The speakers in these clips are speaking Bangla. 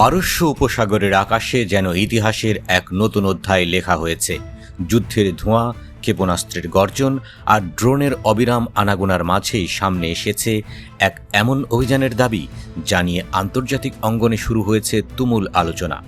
পারস্য উপসাগরের আকাশে যেন ইতিহাসের এক নতুন অধ্যায় লেখা হয়েছে। যুদ্ধের ধোঁয়া, ক্ষেপণাস্ত্রের গর্জন আর ড্রোনের অবিরাম আনাগোনার মাঝেই সামনে এসেছে এক এমন অভিযানের দাবি যা নিয়ে আন্তর্জাতিক অঙ্গনে শুরু হয়েছে তুমুল আলোচনা।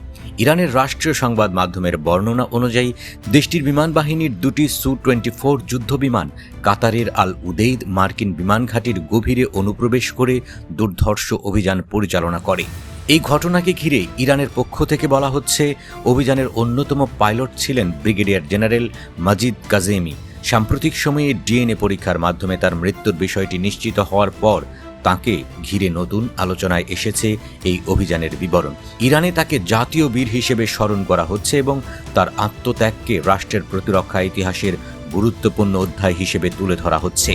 ইরানের রাষ্ট্রীয় সংবাদ মাধ্যমের বর্ণনা অনুযায়ী দেশটির বিমান বাহিনীর দুটি সু-24 যুদ্ধবিমান কাতারের আল উদেইদ মার্কিন বিমান ঘাঁটির গভীরে অনুপ্রবেশ করে দুর্ধর্ষ অভিযান পরিচালনা করে। এই ঘটনাকে ঘিরে ইরানের পক্ষ থেকে বলা হচ্ছে, অভিযানের অন্যতম পাইলট ছিলেন ব্রিগেডিয়ার জেনারেল মাজিদ কাজেমি। সাম্প্রতিক সময়ে ডিএনএ পরীক্ষার মাধ্যমে তার মৃত্যুর বিষয়টি নিশ্চিত হওয়ার পর তাকে ঘিরে নতুন আলোচনায় এসেছে এই অভিযানের বিবরণ। ইরানে তাকে জাতীয় বীর হিসেবে স্মরণ করা হচ্ছে এবং তার আত্মত্যাগকে রাষ্ট্রের প্রতিরক্ষা ইতিহাসের গুরুত্বপূর্ণ অধ্যায় হিসেবে তুলে ধরা হচ্ছে।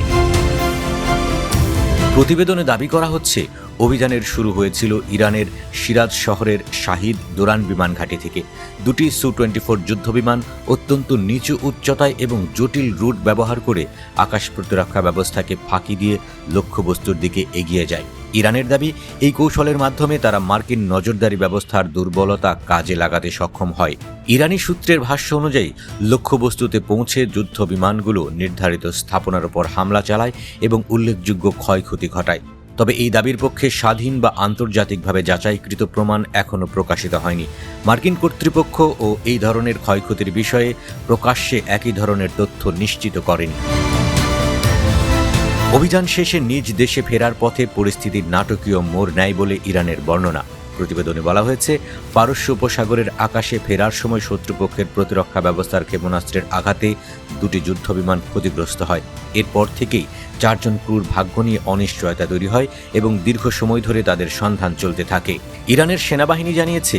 প্রতিবেদনে দাবি করা হচ্ছে, অভিযানের শুরু হয়েছিল ইরানের সিরাজ শহরের শাহিদ দোরান বিমান ঘাঁটি থেকে। দুটি সু-24 যুদ্ধবিমান অত্যন্ত নিচু উচ্চতায় এবং জটিল রুট ব্যবহার করে আকাশ প্রতিরক্ষা ব্যবস্থাকে ফাঁকি দিয়ে লক্ষ্যবস্তুর দিকে এগিয়ে যায়। ইরানের দাবি, এই কৌশলের মাধ্যমে তারা মার্কিন নজরদারি ব্যবস্থার দুর্বলতা কাজে লাগাতে সক্ষম হয়। ইরানি সূত্রের ভাষ্য অনুযায়ী লক্ষ্যবস্তুতে পৌঁছে যুদ্ধ বিমানগুলো নির্ধারিত স্থাপনার উপর হামলা চালায় এবং উল্লেখযোগ্য ক্ষয়ক্ষতি ঘটায়। তবে এই দাবির পক্ষে স্বাধীন বা আন্তর্জাতিকভাবে যাচাইকৃত প্রমাণ এখনও প্রকাশিত হয়নি। মার্কিন কর্তৃপক্ষ ও এই ধরনের ক্ষয়ক্ষতির বিষয়ে প্রকাশ্যে একই ধরনের তথ্য নিশ্চিত করেনি। অভিযান শেষে নিজ দেশে ফেরার পথে পরিস্থিতির নাটকীয় মোড় নেয় বলে ইরানের বর্ণনা। প্রতিবেদনে বলা হয়েছে, পারস্য উপসাগরের আকাশে ফেরার সময় শত্রুপক্ষের প্রতিরক্ষা ব্যবস্থার ক্ষেপণাস্ত্রের আঘাতে দুটি যুদ্ধবিমান ক্ষতিগ্রস্ত হয়। এরপর থেকেই 4 জন ক্রুর ভাগ্য নিয়ে অনিশ্চয়তা তৈরি হয় এবং দীর্ঘ সময় ধরে তাদের সন্ধান চলতে থাকে। ইরানের সেনাবাহিনী জানিয়েছে,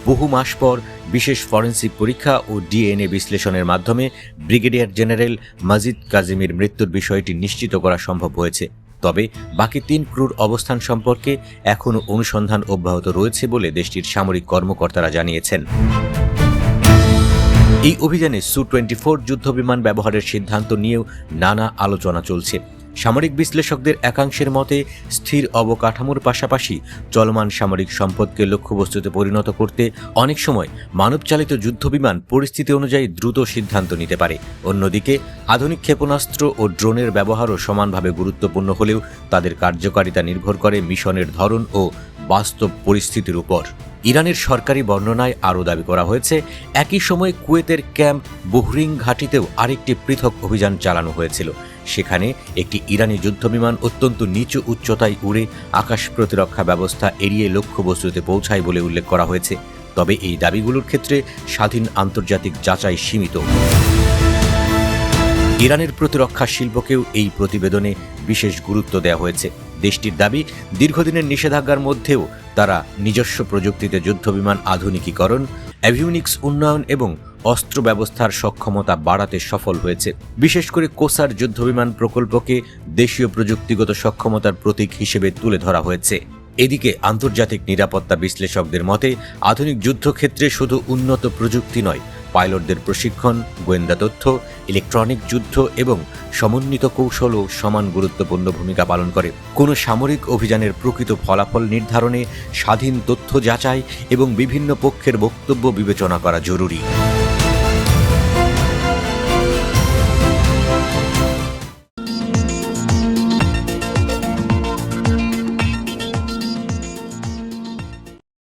বহু মাস পর বিশেষ ফরেন্সিক পরীক্ষা ও ডিএনএ বিশ্লেষণের মাধ্যমে ব্রিগেডিয়ার জেনারেল মাজিদ কাজেমির মৃত্যুর বিষয়টি নিশ্চিত করা সম্ভব হয়েছে। তবে বাকি 3 ক্রুর অবস্থান সম্পর্কে এখনও অনুসন্ধান অব্যাহত রয়েছে বলে দেশটির সামরিক কর্মকর্তারা জানিয়েছেন। এই অভিযানে সু-24 যুদ্ধবিমান ব্যবহারের সিদ্ধান্ত নিয়েও নানা আলোচনা চলছে। সামরিক বিশ্লেষকদের একাংশের মতে, স্থির অবকাঠামোর পাশাপাশি চলমান সামরিক সম্পদকে লক্ষ্যবস্তুতে পরিণত করতে অনেক সময় মানবচালিত যুদ্ধবিমান পরিস্থিতি অনুযায়ী দ্রুত সিদ্ধান্ত নিতে পারে। অন্যদিকে আধুনিক ক্ষেপণাস্ত্র ও ড্রোনের ব্যবহারও সমানভাবে গুরুত্বপূর্ণ হলেও তাদের কার্যকারিতা নির্ভর করে মিশনের ধরন ও বাস্তব পরিস্থিতির উপর। ইরানের সরকারি বর্ণনায় আরও দাবি করা হয়েছে, একই সময় কুয়েতের ক্যাম্প বুহরিং ঘাঁটিতেও আরেকটি পৃথক অভিযান চালানো হয়েছিল। সেখানে একটি ইরানি যুদ্ধবিমান অত্যন্ত নিচু উচ্চতায় উড়ে আকাশ প্রতিরক্ষা ব্যবস্থা এড়িয়ে লক্ষ্যবস্তুতে পৌঁছায় বলে উল্লেখ করা হয়েছে। তবে এই দাবিগুলোর ক্ষেত্রে স্বাধীন আন্তর্জাতিক যাচাই সীমিত। ইরানের প্রতিরক্ষা শিল্পকেও এই প্রতিবেদনে বিশেষ গুরুত্ব দেওয়া হয়েছে। দেশটির দাবি, দীর্ঘদিনের নিষেধাজ্ঞার মধ্যেও তারা নিজস্ব প্রযুক্তিতে যুদ্ধবিমান আধুনিকীকরণ, অ্যাভিওনিক্স উন্নয়ন এবং অস্ত্র ব্যবস্থার সক্ষমতা বাড়াতে সফল হয়েছে। বিশেষ করে কোসার যুদ্ধবিমান প্রকল্পকে দেশীয় প্রযুক্তিগত সক্ষমতার প্রতীক হিসেবে তুলে ধরা হয়েছে। এদিকে আন্তর্জাতিক নিরাপত্তা বিশ্লেষকদের মতে, আধুনিক যুদ্ধক্ষেত্রে শুধু উন্নত প্রযুক্তি নয়, পাইলটদের প্রশিক্ষণ, গোয়েন্দা তথ্য, ইলেকট্রনিক যুদ্ধ এবং সমন্বিত কৌশলও সমান গুরুত্বপূর্ণ ভূমিকা পালন করে। কোনো সামরিক অভিযানের প্রকৃত ফলাফল নির্ধারণে স্বাধীন তথ্য যাচাই এবং বিভিন্ন পক্ষের বক্তব্য বিবেচনা করা জরুরি।